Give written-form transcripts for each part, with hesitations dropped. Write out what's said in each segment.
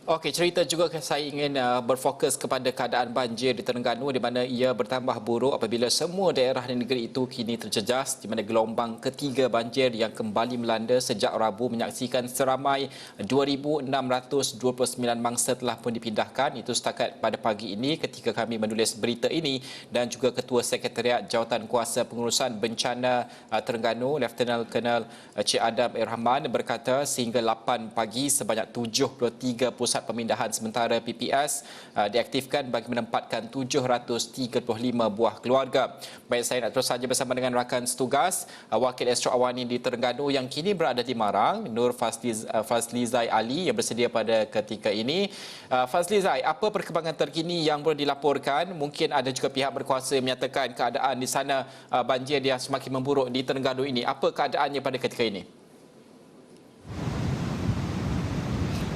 Okey, cerita juga saya ingin berfokus kepada keadaan banjir di Terengganu di mana ia bertambah buruk apabila semua daerah di negeri itu kini terjejas di mana gelombang ketiga banjir yang kembali melanda sejak Rabu menyaksikan seramai 2,629 mangsa telah pun dipindahkan. Itu setakat pada pagi ini ketika kami menulis berita ini, dan juga Ketua Sekretariat Jawatan Kuasa Pengurusan Bencana Terengganu, Lieutenant Colonel Cik Adam Rahman berkata sehingga 8 pagi sebanyak 73 pusat pemindahan sementara PPS diaktifkan bagi menempatkan 735 buah keluarga. Baik, saya nak terus saja bersama dengan rakan setugas Wakil Astro Awani di Terengganu yang kini berada di Marang, Nur Fazlizai Ali yang bersedia pada ketika ini. Fazlizai, apa perkembangan terkini yang boleh dilaporkan? Mungkin ada juga pihak berkuasa yang menyatakan keadaan di sana banjir yang semakin memburuk di Terengganu ini. Apa keadaannya pada ketika ini?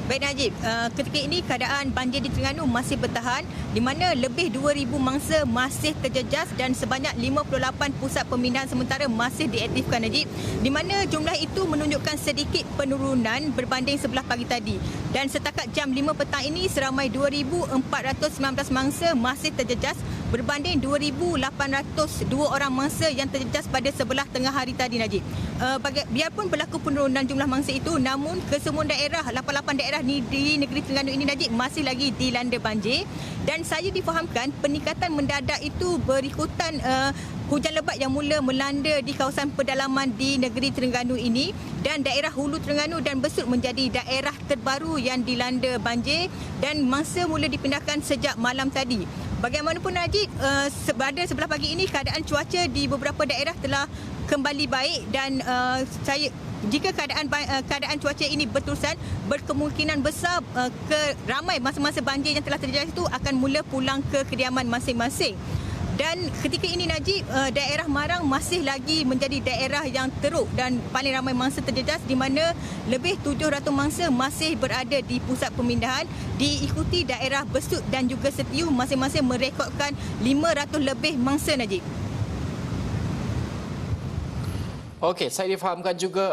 Baik Najib, ketika ini keadaan banjir di Terengganu masih bertahan di mana lebih 2,000 mangsa masih terjejas dan sebanyak 58 pusat pemindahan sementara masih diaktifkan Najib, di mana jumlah itu menunjukkan sedikit penurunan berbanding sebelah pagi tadi. Dan setakat jam 5 petang ini seramai 2,419 mangsa masih terjejas berbanding 2,802 orang mangsa yang terjejas pada sebelah tengah hari tadi Najib. Biarpun berlaku penurunan jumlah mangsa itu, namun kesemua daerah, 88 daerah di negeri Terengganu ini Najib masih lagi dilanda banjir, dan saya difahamkan peningkatan mendadak itu berikutan hujan lebat yang mula melanda di kawasan pedalaman di negeri Terengganu ini, dan daerah Hulu Terengganu dan Besut menjadi daerah terbaru yang dilanda banjir dan mangsa mula dipindahkan sejak malam tadi. Bagaimanapun Najib, pada sebelah pagi ini keadaan cuaca di beberapa daerah telah kembali baik, dan jika keadaan cuaca ini berterusan, berkemungkinan besar ramai masa-masa banjir yang telah terjejas itu akan mula pulang ke kediaman masing-masing. Dan ketika ini Najib, daerah Marang masih lagi menjadi daerah yang teruk dan paling ramai mangsa terjejas, di mana lebih 700 mangsa masih berada di pusat pemindahan, diikuti daerah Besut dan juga Setiu masing-masing merekodkan 500 lebih mangsa Najib. Okey, saya difahamkan juga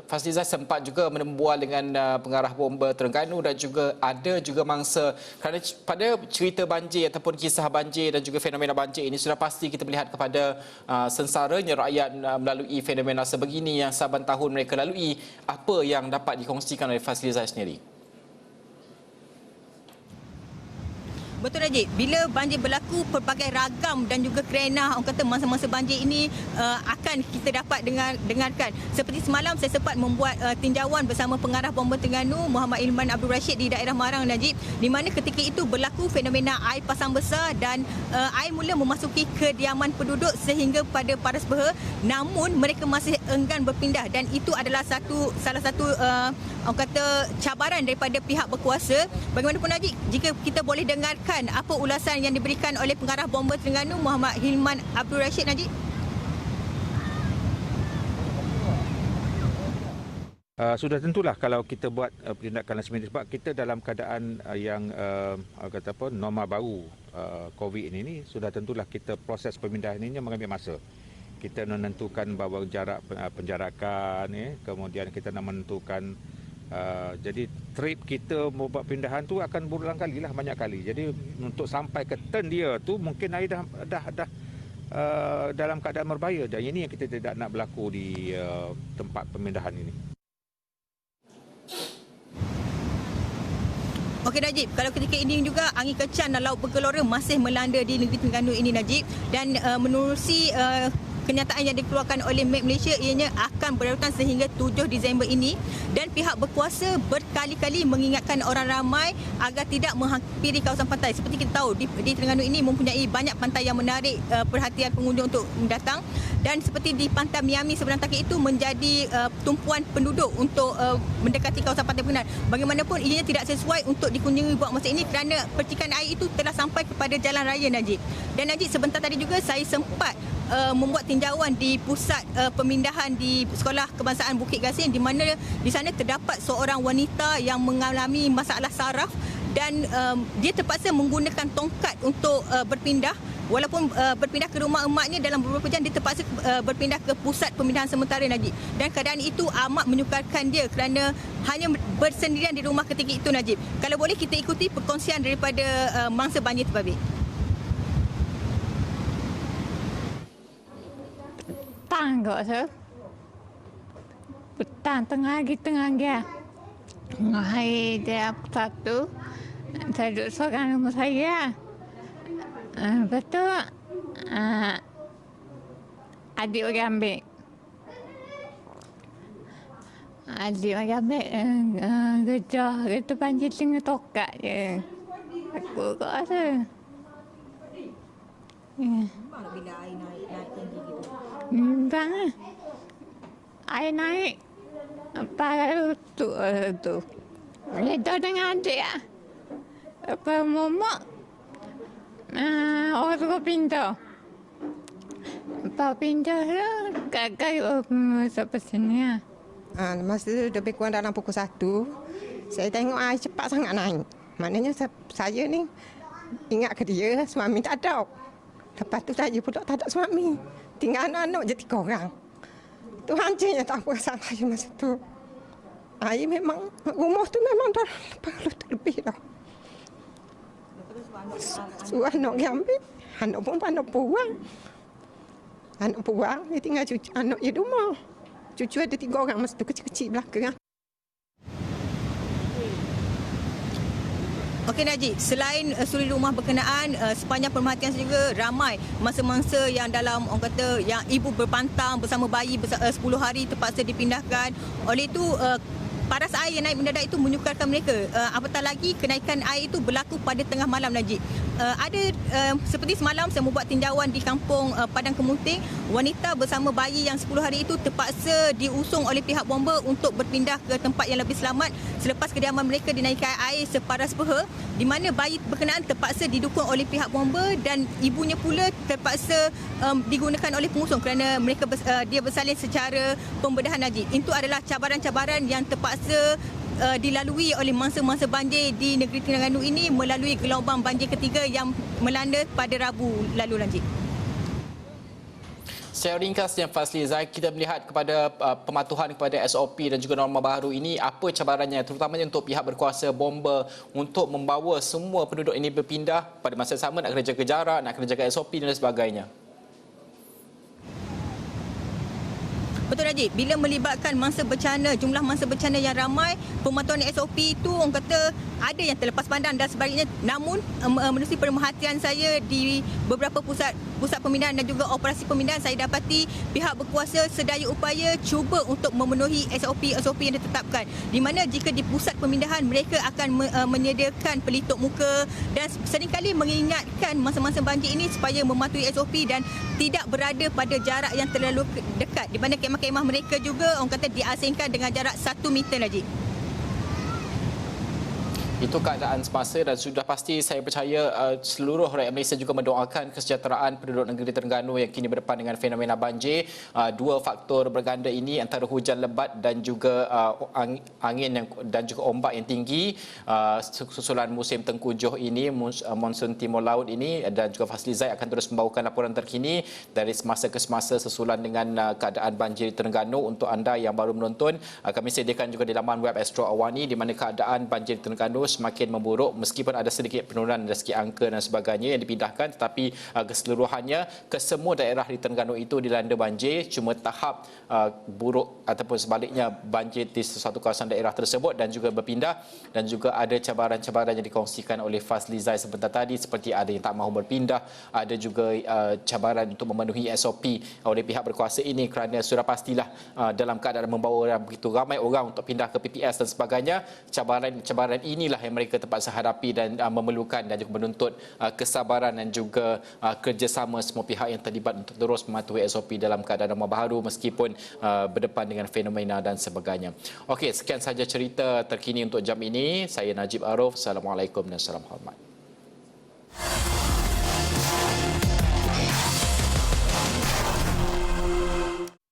Fazlizai sempat juga membual dengan pengarah bomba Terengganu dan juga ada juga mangsa, kerana pada cerita banjir ataupun kisah banjir dan juga fenomena banjir ini sudah pasti kita melihat kepada sengsaranya rakyat melalui fenomena sebegini yang saban tahun mereka lalui. Apa yang dapat dikongsikan oleh Fazlizai sendiri? Betul Najib, bila banjir berlaku, pelbagai ragam dan juga kerana orang kata masa-masa banjir ini akan kita dapat dengarkan. Seperti semalam saya sempat membuat tinjauan bersama pengarah bomba Terengganu Muhammad Ilman Abdul Rashid di daerah Marang Najib, di mana ketika itu berlaku fenomena air pasang besar dan air mula memasuki kediaman penduduk sehingga pada paras beha, namun mereka masih enggan berpindah, dan itu adalah salah satu orang kata cabaran daripada pihak berkuasa. Bagaimanapun Najib, jika kita boleh dengarkan apa ulasan yang diberikan oleh pengarah bomba Terengganu Muhammad Hilman Abdul Rashid Najib. Sudah tentulah kalau kita buat tindakan last minute, sebab kita dalam keadaan yang kata apa, normal baru COVID ini, sudah tentulah kita proses pemindahan ini mengambil masa. Kita menentukan bahawa jarak penjarakan, kemudian kita nak menentukan jadi trip kita membuat pindahan tu akan berulang kali lah, banyak kali. Jadi untuk sampai ke turn dia tu mungkin air dah dalam keadaan berbahaya, dan ini yang kita tidak nak berlaku di tempat pemindahan ini. Okey Najib, kalau ketika ini juga angin kencang dan laut bergelora masih melanda di negeri Terengganu ini Najib, dan menerusi kenyataan yang dikeluarkan oleh Met Malaysia, ianya akan berlarutan sehingga 7 Disember ini, dan pihak berkuasa berkali-kali mengingatkan orang ramai agar tidak menghampiri kawasan pantai. Seperti kita tahu, di Terengganu ini mempunyai banyak pantai yang menarik perhatian pengunjung untuk datang, dan seperti di pantai Miami seberang Takik itu menjadi tumpuan penduduk untuk mendekati kawasan pantai berkenaan. Bagaimanapun ianya tidak sesuai untuk dikunjungi buat masa ini kerana percikan air itu telah sampai kepada jalan raya Najib. Dan Najib, sebentar tadi juga saya sempat membuat tinjauan di pusat pemindahan di Sekolah Kebangsaan Bukit Gasin, di mana di sana terdapat seorang wanita yang mengalami masalah saraf, dan dia terpaksa menggunakan tongkat untuk berpindah walaupun berpindah ke rumah emaknya dalam beberapa jam, dia terpaksa berpindah ke pusat pemindahan sementara Najib. Dan keadaan itu amat menyukarkan dia kerana hanya bersendirian di rumah ketika itu Najib. Kalau boleh kita ikuti perkongsian daripada mangsa banjir terbabit. Tangga tu. Petang tengah dia. Hari dia satu. Saya duduk seorang rumah saya. Lepas tu, adik orang ambil. Adik orang ambil gejah. Itu banjir tengah tokak je. Aku kat rasa. Bila air naik tinggi gitu. Bang, air naik. Apa tu? Letak dengan adik ah. Apa momok? Orang tu pintar. Apa pintar tu? Kakak sampai sini ah. Masa tu lebih kurang dalam pukul 1, saya tengok air cepat sangat naik. Maknanya saya ni ingat ke dia, suami tak ada. Lepas tu saya pula tak ada suami. Tinggal anak-anak je 3 orang. Tu hancurnya tak perasaan saya masa tu. Air memang, rumah tu memang dah 80 lebih dah. Suruh anak dia ambil, anak pun pandai buang. Anak buang, dia tinggal cucu, anak dia di rumah. Cucu ada 3 orang masa tu, kecil-kecil belakang. Okey Najib, selain suri rumah berkenaan, sepanjang pemerhatian saya juga ramai mangsa-mangsa yang dalam orang kata yang ibu berpantang bersama bayi 10 hari terpaksa dipindahkan. Oleh itu paras air yang naik mendadak itu menyukarkan mereka. Apatah lagi kenaikan air itu berlaku pada tengah malam Najib. Seperti semalam saya membuat tinjauan di kampung Padang Kemunting, wanita bersama bayi yang 10 hari itu terpaksa diusung oleh pihak bomba untuk berpindah ke tempat yang lebih selamat selepas kediaman mereka dinaiki air separas peha, di mana bayi berkenaan terpaksa didukung oleh pihak bomba dan ibunya pula terpaksa digunakan oleh pengusung kerana mereka dia bersalin secara pembedahan Najib. Itu adalah cabaran-cabaran yang terpaksa dilalui oleh mangsa-mangsa banjir di negeri Terengganu ini melalui gelombang banjir ketiga yang melanda pada Rabu lalu Najib. Secara ringkasnya Fazli Zai, kita melihat kepada pematuhan kepada SOP dan juga norma baru ini, apa cabarannya terutamanya untuk pihak berkuasa bomba untuk membawa semua penduduk ini berpindah pada masa sama, nak kena jaga jarak, nak kena jaga SOP dan sebagainya. Betul Najib, bila melibatkan mangsa bencana, jumlah mangsa bencana yang ramai, pematuhan SOP itu orang kata ada yang terlepas pandang dan sebagainya. Namun menerusi pemerhatian saya di beberapa pusat pemindahan dan juga operasi pemindahan, saya dapati pihak berkuasa sedaya upaya cuba untuk memenuhi SOP yang ditetapkan. Di mana jika di pusat pemindahan mereka akan menyediakan pelitup muka dan seringkali mengingatkan mangsa-mangsa banjir ini supaya mematuhi SOP dan tidak berada pada jarak yang terlalu dekat. Di mana kemah-kemah mereka juga orang kata diasingkan dengan jarak 1 meter lagi. Itu keadaan semasa dan sudah pasti saya percaya seluruh rakyat Malaysia juga mendoakan kesejahteraan penduduk negeri Terengganu yang kini berdepan dengan fenomena banjir. Dua faktor berganda ini antara hujan lebat dan juga angin dan juga ombak yang tinggi, susulan musim tengkujuh ini, monsun timur laut ini, dan juga Fazli Zai akan terus membawakan laporan terkini dari semasa ke semasa susulan dengan keadaan banjir di Terengganu. Untuk anda yang baru menonton, kami sediakan juga di laman web Astro Awani di mana keadaan banjir di Terengganu semakin memburuk meskipun ada sedikit penurunan dari segi angka dan sebagainya yang dipindahkan, tetapi keseluruhannya ke semua daerah di Terengganu itu dilanda banjir, cuma tahap buruk ataupun sebaliknya banjir di sesuatu kawasan daerah tersebut dan juga berpindah, dan juga ada cabaran-cabaran yang dikongsikan oleh Fazli Zai sebentar tadi seperti ada yang tak mahu berpindah, ada juga cabaran untuk memenuhi SOP oleh pihak berkuasa ini kerana sudah pastilah dalam keadaan membawa orang begitu ramai orang untuk pindah ke PPS dan sebagainya. Cabaran inilah yang mereka terpaksa hadapi dan memerlukan dan juga menuntut kesabaran dan juga kerjasama semua pihak yang terlibat untuk terus mematuhi SOP dalam keadaan norma baru meskipun berdepan dengan fenomena dan sebagainya. Okey, sekian sahaja cerita terkini untuk jam ini. Saya Najib Arif. Assalamualaikum dan salam hormat.